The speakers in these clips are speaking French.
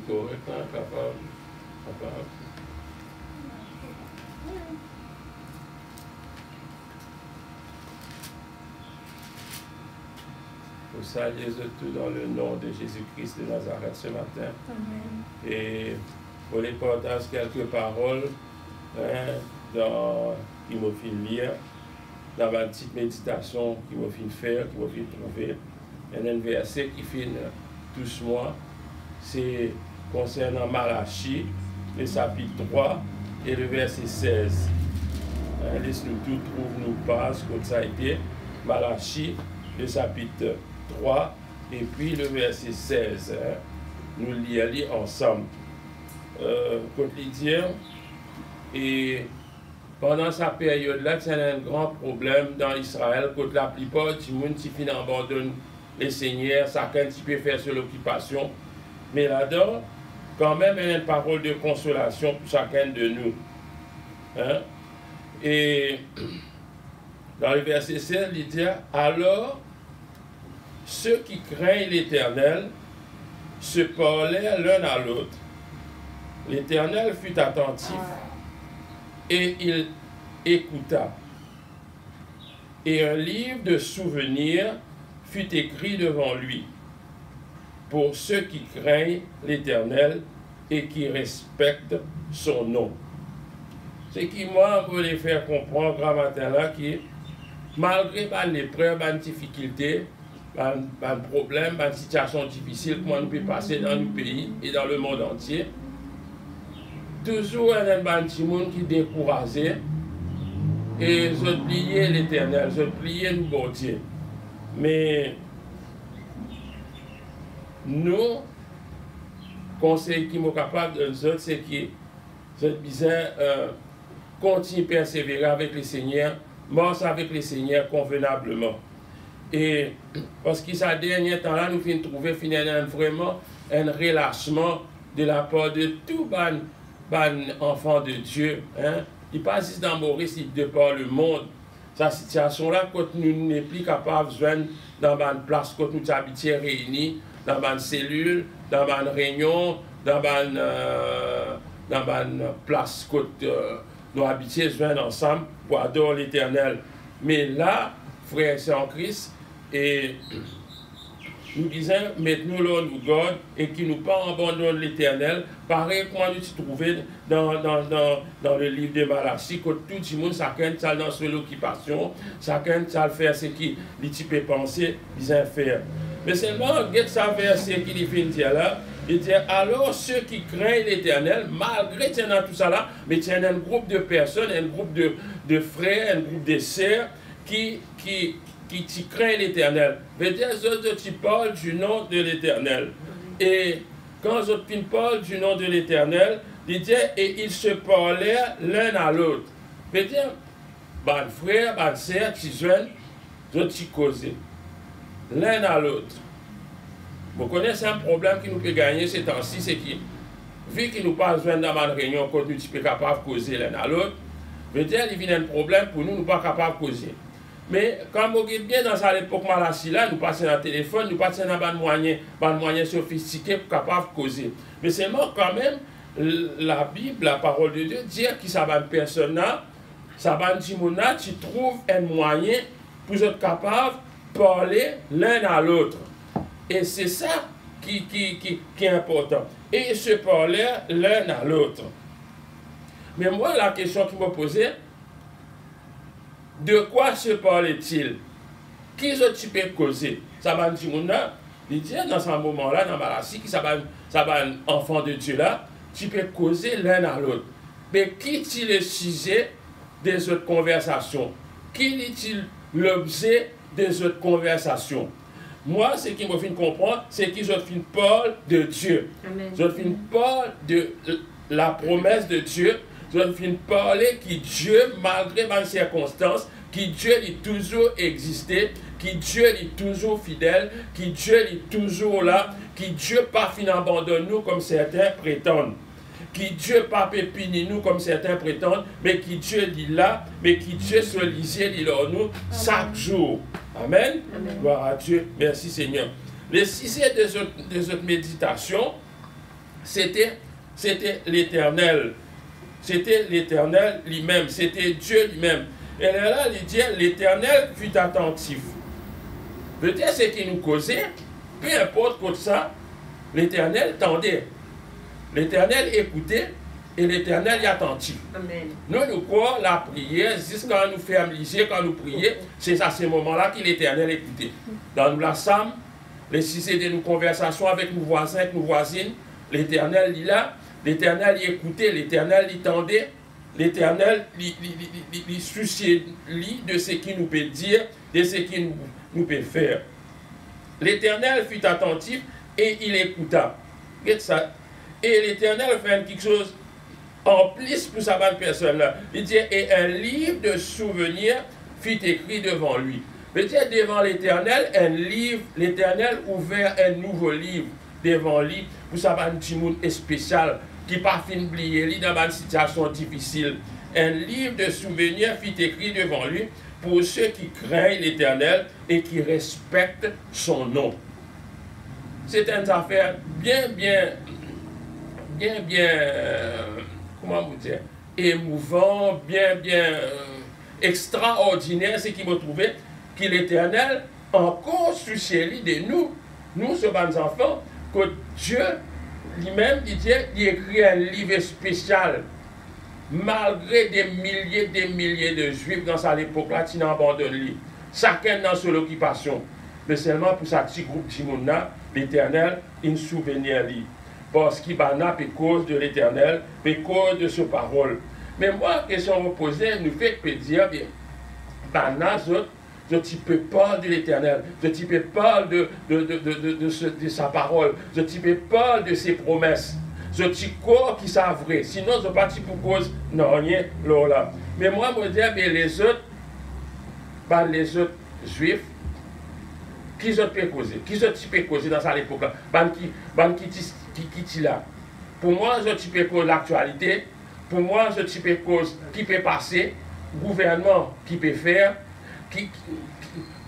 Correct, capable. Nous saluons tout dans le nom de Jésus-Christ de Nazareth ce matin. Amen. Et pour les partager quelques paroles qui m'ont fait lire, dans ma petite méditation qui m'ont fait faire, qui m'ont fait trouver. Il y a un verset qui fait tous moi, c'est concernant Malachie, le chapitre 3 et le verset 16. Laisse-nous tout, trouve-nous pas ce que ça a été. Malachie, le chapitre 3 et puis le verset 16. Nous lisons ensemble. Quotidien, et pendant sa période-là, il y a un grand problème dans Israël, que la plupart du monde qui abandonne les seigneurs, chacun qui peut faire sur l'occupation. Mais là-dedans, quand même, il y a une parole de consolation pour chacun de nous. Et dans le verset 16, il dit, alors, ceux qui craignent l'Éternel se parlaient l'un à l'autre. L'Éternel fut attentif et il écouta. Et un livre de souvenirs fut écrit devant lui pour ceux qui craignent l'Éternel et qui respectent son nom. Ce qui, moi, peut les faire comprendre grand matin-là, qui, malgré l'épreuve, les difficultés, les problèmes, les situations difficiles qu'on peut passer dans le pays et dans le monde entier, toujours il y a des gens qui découragent et je pliais l'Éternel, je pliais le bon Dieu. Mais nous, conseil qui sont capables de nous, c'est que je disais, continue à persévérer avec le Seigneur, marche avec le Seigneur convenablement. Et parce que ça dernier temps-là, nous finissons trouver vraiment un relâchement de la part de tout enfant de Dieu. Il passe juste dans Maurice, il de par le monde. Cette situation-là, quand nous n'est plus capables de joindre dans une place, quand nous habitons réunis, dans une cellule, dans une réunion, dans une place, quand nous habitons joindre ensemble pour adorer l'Éternel. Mais là, frères et sœurs en Christ, et nous disons, mettez-nous là, nous God, et qui nous pas abandonne l'Éternel, pareil comme nous trouvons dans le livre de Malachie, que tout le monde, chacun a dans son occupation, chacun a fait ce qu'il peut penser, il a faire. Mais seulement, regarde ça verset qui fait dire là, il dit, alors ceux qui craignent l'Éternel, malgré tout ça là, mais il y a un groupe de personnes, un groupe de frères, un groupe de sœurs qui craignent l'Éternel. Veut dire, tu parles du nom de l'Éternel. Et quand je parle du nom de l'Éternel, il dit, et ils se parlaient l'un à l'autre. Veut dire, ben frère, ben sœur, tu jeunes, tu causes l'un à l'autre. Vous connaissez un problème qui nous peut gagner ces temps-ci, c'est que, vu qu'il nous passe dans une réunion, quand nous sommes capables de causer l'un à l'autre, veut dire, il vient un problème pour nous, nous ne sommes pas capables de causer. Mais quand vous regardez bien dans cette époque Malachie là, nous passons dans le téléphone, nous passons dans des moyens sophistiqués pour capables de causer. Mais seulement quand même, la Bible, la parole de Dieu, dit que ça va une personne là, ça va une timona, tu trouves un moyen pour être capable de parler l'un à l'autre. Et c'est ça qui est important. Et se parler l'un à l'autre. Mais moi, la question qui me posait, de quoi se parlait-il? Qui est-ce qui peut causer? Ça va il dit dans ce moment-là, dans Malachie, ça va un enfant de Dieu là, tu peux causer l'un à l'autre. Mais qui est le sujet des autres conversations? Qui est l'objet des autres conversations? Moi, ce qui me fait comprendre, c'est que je parle de Dieu. Amen. Je parle de la promesse de Dieu. Je viens parler que Dieu, malgré mes circonstances, que Dieu est toujours existé, que Dieu est toujours fidèle, que Dieu est toujours là, que Dieu pas fin abandonne nous comme certains prétendent, que Dieu pas pépine nous comme certains prétendent, mais que Dieu est là, mais que Dieu soit lisé, il est nous chaque jour. Amen. Amen. Gloire à Dieu. Merci Seigneur. Le sujet de cette méditation, c'était l'Éternel. C'était l'Éternel lui-même, c'était Dieu lui-même. Et là, il dit, l'Éternel fut attentif. Peut-être ce qui nous causait, peu importe pour ça, l'Éternel tendait. L'Éternel écoutait et l'Éternel est attentif. Amen. Nous croyons la prière, jusqu'à nous fermer les yeux, quand nous prions, c'est à ce moment-là que l'Éternel écoutait. Dans nous la Somme, les sujets de nos conversations avec nos voisins, avec nos voisines, l'Éternel est là, l'Éternel y écoutait, l'Éternel y tendait, l'Éternel y souciait de ce qu'il nous peut dire, de ce qu'il nous peut faire. L'Éternel fut attentif et il écouta. Regarde ça. Et l'Éternel fait quelque chose en plus pour sa bonne personne-là. Il dit, et un livre de souvenirs fut écrit devant lui. Peut-être devant l'Éternel, un livre, l'Éternel ouvert un nouveau livre devant lui pour sa bonne petit monde spécial qui pas fin oublier lui dans une situation difficile. Un livre de souvenirs fut écrit devant lui pour ceux qui craignent l'Éternel et qui respectent son nom. C'est une affaire bien, comment vous dire, émouvant, bien, extraordinaire, ce qui me trouvait, que l'Éternel encore soucié de nous sommes des enfants, que Dieu lui-même, il écrit un livre spécial, malgré des milliers de Juifs dans cette époque-là, qui n'ont abandonné lui. Chacun dans son occupation. Mais seulement pour ce petit groupe de monde, l'Éternel, il souvenir lui. Parce qu'il va à cause de l'Éternel, à cause de sa parole. Mais moi, question me poser, nous fait dire, bien, je te parle de l'Éternel, je te parle de sa parole, je te parle de ses promesses, je te crois qui sont vraies. Sinon, je ne pas pour cause, non, rien, là. Mais moi, je me dis, mais les autres Juifs, qui je peux causer? Qui je peux causer dans cette époque-là? Qui là? Pour moi, je peux causer l'actualité. Pour moi, je peux causer qui peut passer, gouvernement qui peut faire,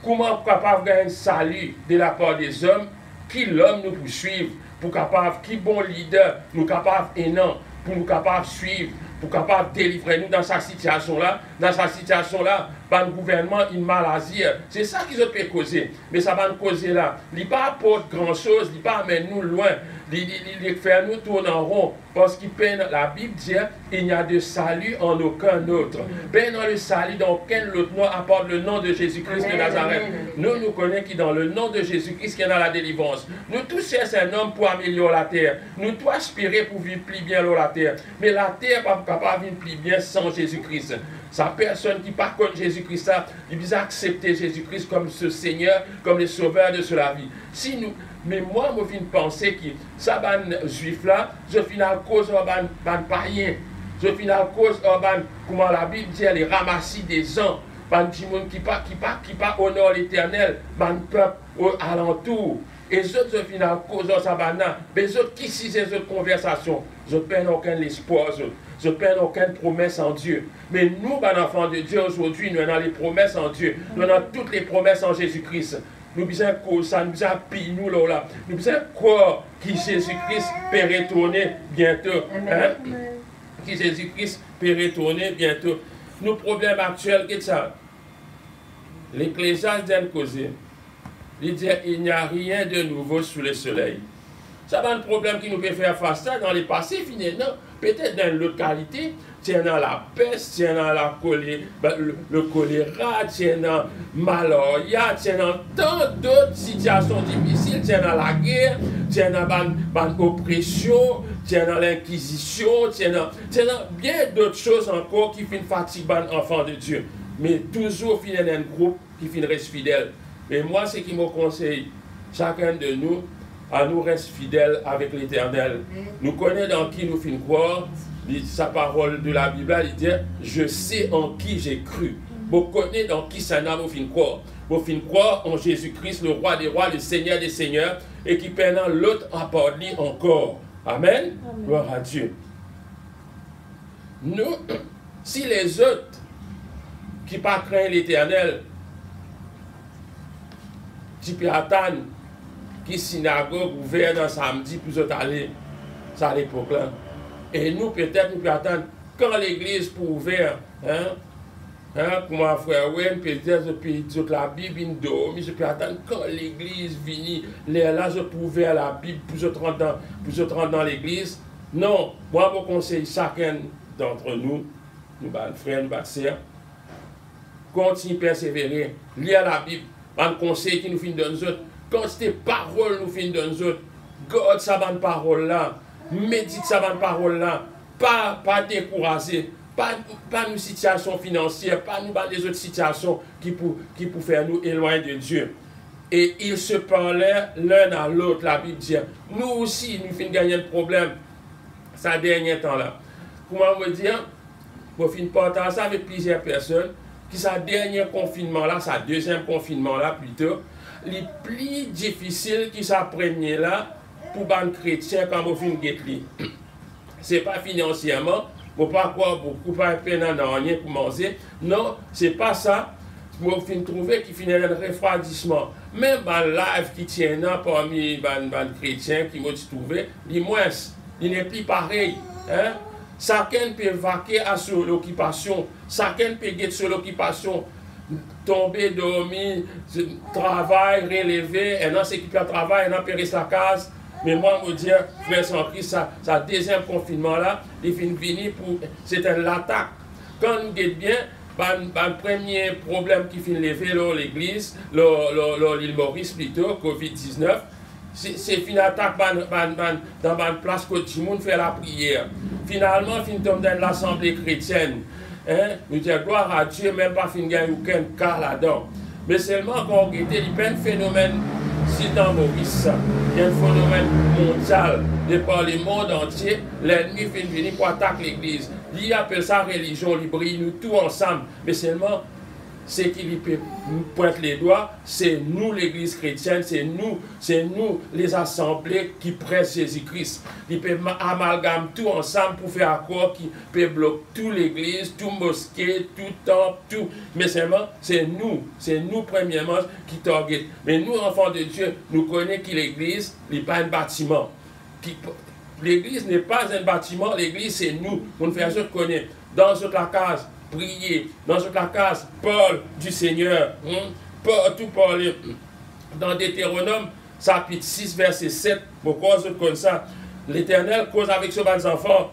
comment capable de gagner un salut de la part des hommes, qui l'homme nous poursuivre, pour capable, qui bon leader nous capable énorme, pour nous capable suivre, pour capable délivrer nous dans cette situation-là. Dans cette situation-là, le gouvernement, une maladie. C'est ça qui peut causer. Mais ça va nous causer là. Il ne pas apporter grand-chose, il ne pas amener nous loin. Il fait nous tourner en rond. Parce que la Bible dit il n'y a de salut en aucun autre. Ben dans le salut, dans aucun autre nom, à part le nom de Jésus-Christ de Nazareth. Nous connaissons que dans le nom de Jésus-Christ, qu'il y a la délivrance. Nous tous cherchons un homme pour améliorer la terre. Nous tous aspirons pour vivre plus bien la terre. Mais la terre n'est pas capable de vivre plus bien sans Jésus-Christ. Sa personne qui par contre Jésus-Christ, il doit accepter Jésus-Christ comme ce Seigneur, comme le Sauveur de sa vie. Si nous, mais moi, je viens de penser que ça, ban juif là, je finis à cause ban païen, je finis à cause comment la Bible dit, les ramassis des gens, ban petit monde qui pas honore l'Éternel, ban peuple alentour. Et les autres, je finis à cause de ça, les autres qui si ces autres conversations, je ne perds aucun espoir, je ne perds aucune promesse en Dieu. Mais nous, enfants de Dieu, aujourd'hui, nous avons les promesses en Dieu. Nous avons toutes les promesses en Jésus-Christ. Nous avons quoi ça, nous avons pire, nous là. Nous avons quoi qui Jésus-Christ peut retourner bientôt. Hein? Qui Jésus-Christ peut retourner bientôt. Nos problèmes actuels, qu'est-ce que ça? L'Ecclésiaste d'un causé. Il dit il n'y a rien de nouveau sous le soleil. Ça va un problème qui nous fait faire face à dans les passés, finalement. Peut-être dans l'autre qualité, tiens dans la peste, tiens dans le choléra, tiens dans malaria, tiens dans tant d'autres situations difficiles, tiens dans la guerre, tiens dans l'oppression, tiens dans l'inquisition, tiens dans bien d'autres choses encore qui finissent fatiguer les enfants de Dieu. Mais toujours finir dans un groupe qui finit reste fidèle. Mais moi, ce qui me conseille, chacun de nous, à nous rester fidèles avec l'Éternel. Nous connaissons dans qui nous finissons croire. Sa parole de la Bible, il dit je sais en qui j'ai cru. Vous connaissez dans qui ça n'a pas fin croire. Vous fin croire en Jésus-Christ, le roi des rois, le Seigneur des seigneurs, et qui pendant l'autre apporte lui encore. Amen. Gloire à Dieu. Nous, si les autres qui ne craignent pas l'Éternel, qui peut attendre, qui synagogue ouverte dans samedi, puis autres aller. ça à l'époque là. Et nous, peut-être, nous pouvons attendre quand l'église pour ouvrir, pour mon frère, oui, peut-être, je peux dire la Bible, je peux attendre quand l'église finit, là, je peux ouvrir la Bible pour je rentrer dans l'église. Non, moi, je conseille chacun d'entre nous, nous, frères, nous, sœurs, continue à persévérer, lire la Bible, un conseil qui nous finit dans nous autres, quand ces paroles nous finissent dans nous autres, garde sa bonne parole là, médite sa bonne parole là, pas décourager, pas une situation financière, pas nous des autres situations qui pour faire nous éloigner de Dieu. Et ils se parlaient l'un à l'autre, la Bible dit, nous aussi, nous finissons gagner un problème, ça dernier temps là. Comment me dire, pour finir partager ça avec plusieurs personnes, qui sa dernier confinement là, sa deuxième confinement là plutôt, les plus difficiles qui sa premier là, pour les chrétiens quand vous finissez guetter. Ce n'est pas financièrement, vous ne pas croire beaucoup, pas peine en rien pour manger. Non, ce n'est pas ça. Vous finissez trouver qu'il finit un refroidissement. Même dans le live qui tient là parmi les chrétiens qui m'ont trouvé, il n'est plus pareil. Hein? Chacun peut vaquer à sur l'occupation, chacun peut être sur l'occupation, tomber, dormir, travail, relever, et non s'équiper à travail, et non périr sa case. Mais moi, je me dis, frère sans Christ, ça deuxième confinement là, il finit venir pour. C'était l'attaque. Quand nous guettons bien, le premier problème qui finit lever l'église, l'île Maurice plutôt, Covid-19, c'est une attaque dans une place que tout le monde fait la prière. Finalement, fin tombe dans l'assemblée chrétienne. Nous disons gloire à Dieu, même pas fin gagner aucun cas là-dedans. Mais seulement quand on était, il y a un phénomène, si dans Maurice, il y a un phénomène mondial, de par le monde entier, l'ennemi fait venir pour attaquer l'église. Il appelle ça religion, il brille nous tous ensemble. Mais seulement, ce qui lui pointe les doigts, c'est nous l'église chrétienne, c'est nous les assemblées qui prêchent Jésus-Christ. Il peut amalgamer tout ensemble pour faire accord qui peut bloquer toute l'église, tout mosquée, tout temple, tout. Mais seulement, c'est nous premièrement qui target. Mais nous, enfants de Dieu, nous connaissons que l'église n'est pas un bâtiment. L'église n'est pas un bâtiment, l'église c'est nous. On nous fait connaître dans notre case. Prier dans la case, parole du Seigneur, tout parler dans Deutéronome, chapitre 6, verset 7, pourquoi je connais ça? L'Éternel cause avec ses enfants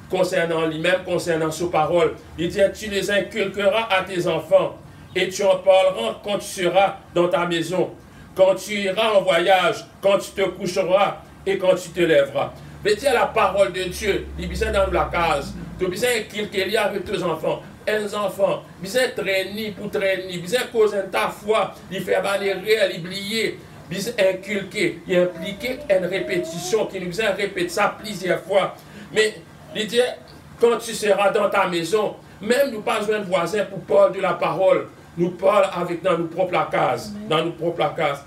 concernant lui-même, concernant ses paroles. Il dit, tu les inculqueras à tes enfants et tu en parleras quand tu seras dans ta maison, quand tu iras en voyage, quand tu te coucheras et quand tu te lèveras. Mais tiens la parole de Dieu, il dit dans la case, tu as besoin qu'il y a avec tes enfants. Un enfant, besoin de traîner pour traîner, besoin de causer ta foi, il fait réel, il oublier, besoin inculquer, il impliquer une répétition, qui nous besoin de répéter ça plusieurs fois. Mais il dit, quand tu seras dans ta maison, même nous pas besoin de voisins pour parler de la parole, nous parlons avec dans nos propres cases, dans nos propres cases.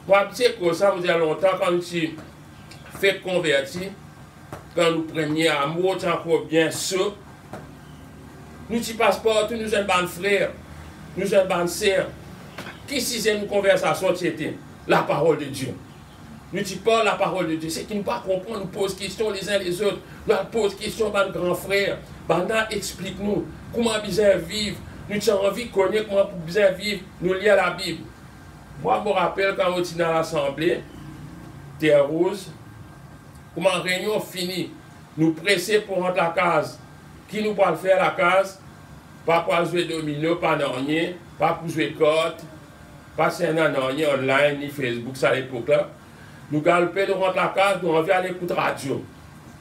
Moi, tu sais que ça, vous avez longtemps, quand tu fais convertir, quand nous prenions amour, tu es encore bien sûr. Nous ne passons pas, nous sommes des frères, nous sommes des sœurs. Qui si c'est une conversation, c'était la parole de Dieu. Nous ne parlons la parole de Dieu. C'est qui ne pas comprendre, nous posons questions les uns les autres. Nous posons questions à nos grands frères. Explique-nous comment bien vivre. Nous avons envie de connaître comment bien vivre. Nous lisons la Bible. Moi, je me rappelle quand on était dans l'assemblée, Terre Rose, comment la réunion finie, nous presser pour rentrer à la case. Qui nous peut faire la case, pas pour jouer domino, pas rien, pas pour jouer corde, pas c'est rien online, ni Facebook, ça à l'époque là. Nous galopons, nous rentrons la case, nous envoyons à l'écoute radio,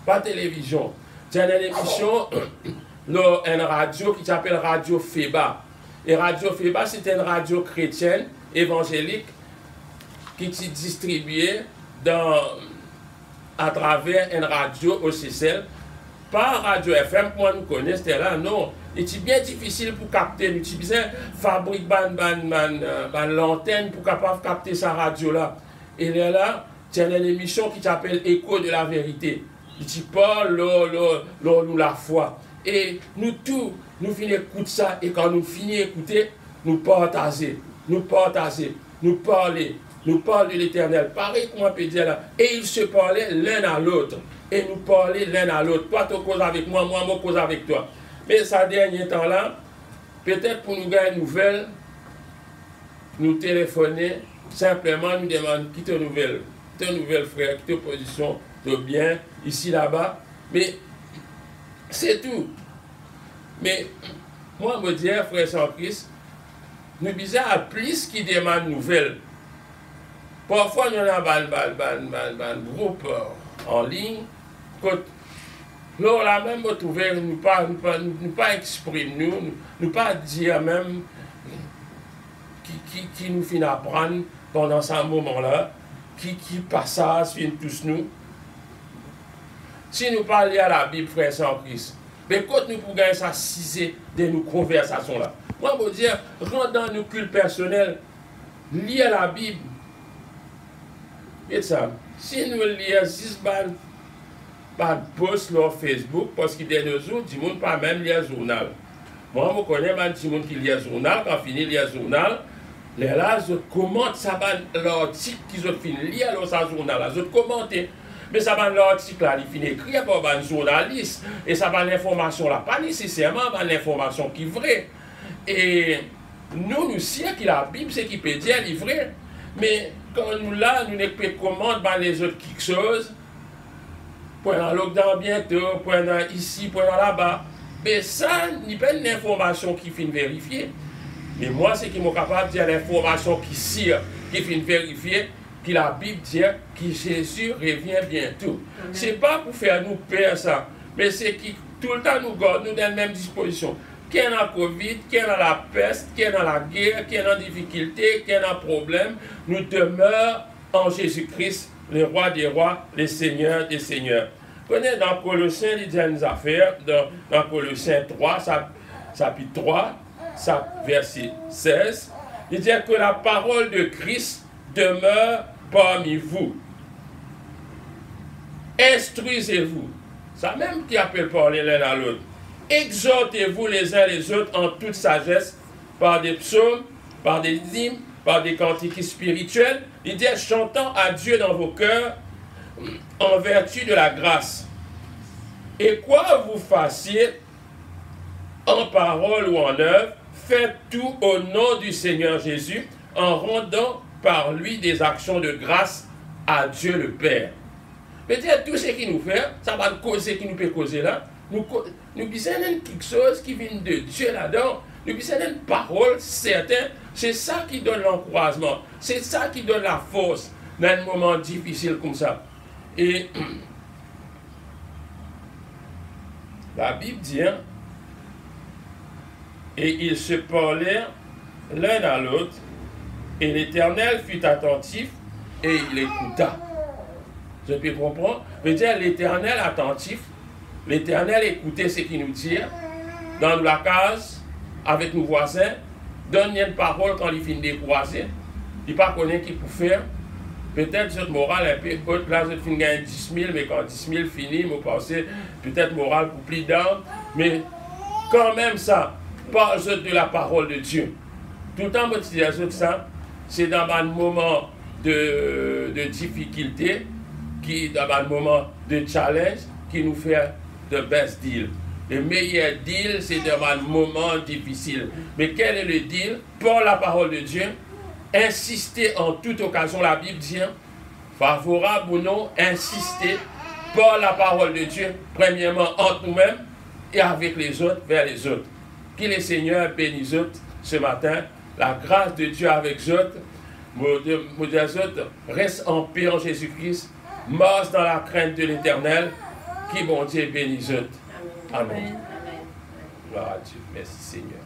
pas télévision. C'est une émission, une radio qui s'appelle Radio Feba. Et Radio Feba, c'était une radio chrétienne, évangélique, qui s'est distribuée à travers une radio au CCL. Pas Radio FM, moi nous connaissons, c'était là, non. Et c'est bien difficile pour capter. Nous avons besoin de fabriquer une antenne pour capable capter sa radio là. Et là, c'est une émission qui s'appelle Écho de la vérité. Il parle nous la foi. Et nous tous, nous finissons d'écouter ça. Et quand nous finissons d'écouter, nous partager, nous parler. nous parle de l'Éternel. Pareil qu'on peut dire là. Et ils se parlaient l'un à l'autre. Et nous parlaient l'un à l'autre. Toi, tu causes avec moi, moi, je cause avec toi. Mais ça dernier temps-là, peut-être pour nous gagner une nouvelle, nous téléphoner, simplement nous demander qui te nouvelle. Qui te nouvelle, frère, qui te position de bien, ici, là-bas. Mais c'est tout. Mais moi, je me dis, frère sans Christ, nous disons à plus qui demandent nouvelles. Parfois, nous avons un groupe en ligne. Là, même, nous pas exprimer, nous pas dire même qui nous finit apprendre pendant ce moment-là, qui passage finit tous nous. Si nous parlons à la Bible, frère sans Christ, mais quand nous pouvons gagner ça, c'est de nos conversations là. Moi, je veux dire, rentre dans nos cultes personnels, lire la Bible. Et ça, si nous lisons 6 balles par post sur Facebook, parce qu'il y a des jours, du monde pas même lire le journal. Moi, je connais même du monde qui lit le journal, quand finit lire le journal, là, je commente ça, l'article qu'ils ont fini lire dans ce journal, je commente. Mais ça va l'article là, il finit écrit par un journaliste, et ça va l'information là, pas nécessairement l'information qui est vraie. Et nous savons que la Bible, c'est qui peut dire est vrai. Mais quand nous là, nous ne pouvons commander les autres quelque chose, pour un lockdown bientôt, pour un ici, pour un là-bas. Mais ça, n'est pas une information qui finit vérifiée. Mais moi, c'est qui m'est capable de dire l'information qui sire, qui finit vérifiée, que la Bible dit que Jésus revient bientôt. Ce n'est pas pour faire nous peur ça, mais c'est qui tout le temps nous garde, nous dans la même disposition. Qui est dans la Covid, qui est dans la peste, qui est dans la guerre, qui est dans la difficulté, qui est dans le problème, nous demeurons en Jésus-Christ, le roi des rois, le Seigneur des seigneurs. Prenez dans Colossiens, il dit une affaire, dans Colossiens 3, chapitre 3, verset 16, il dit que la parole de Christ demeure parmi vous. Instruisez-vous. Ça même qui appelle parler l'un à l'autre. Exhortez-vous les uns les autres en toute sagesse, par des psaumes, par des hymnes, par des cantiques spirituels, il dit chantant à Dieu dans vos cœurs, en vertu de la grâce. Et quoi vous fassiez, en parole ou en œuvre, faites tout au nom du Seigneur Jésus, en rendant par lui des actions de grâce à Dieu le Père. Peut-être tout ce qu'il nous fait, ça va causer, qui nous peut causer là. Nous disons quelque chose qui vient de Dieu là-dedans. Nous disons une parole certaine. C'est ça qui donne l'encouragement. C'est ça qui donne la force dans un moment difficile comme ça. Et la Bible dit, hein, et ils se parlèrent l'un à l'autre, et l'Éternel fut attentif, et il écouta. Je peux comprendre. Je veux dire, l'Éternel attentif, l'Éternel écoutait ce qu'il nous dit dans la case, avec nos voisins, donne une parole quand il finit de croiser. Il ne pas connaît qui peut faire. Peut-être cette morale un peu haute, là je finis gagner 10 000, mais quand 10 000 finit, je pense peut-être morale pour plus d'âme. Mais quand même ça, parle de la parole de Dieu. Tout le temps, je dis ça, c'est dans un moment de difficulté, dans un moment de challenge, qui nous fait de best deal. Le meilleur deal, c'est dans un moment difficile. Mais quel est le deal? Par la parole de Dieu, insister en toute occasion, la Bible dit, favorable ou non, insister par la parole de Dieu, premièrement entre nous-mêmes et avec les autres, vers les autres. Que le Seigneur bénisse les autres ce matin, la grâce de Dieu avec les autres, les autres, reste en paix en Jésus-Christ, marche dans la crainte de l'Éternel, qui bon Dieu bénisse les autres. Amen. Gloire à Dieu. Merci Seigneur.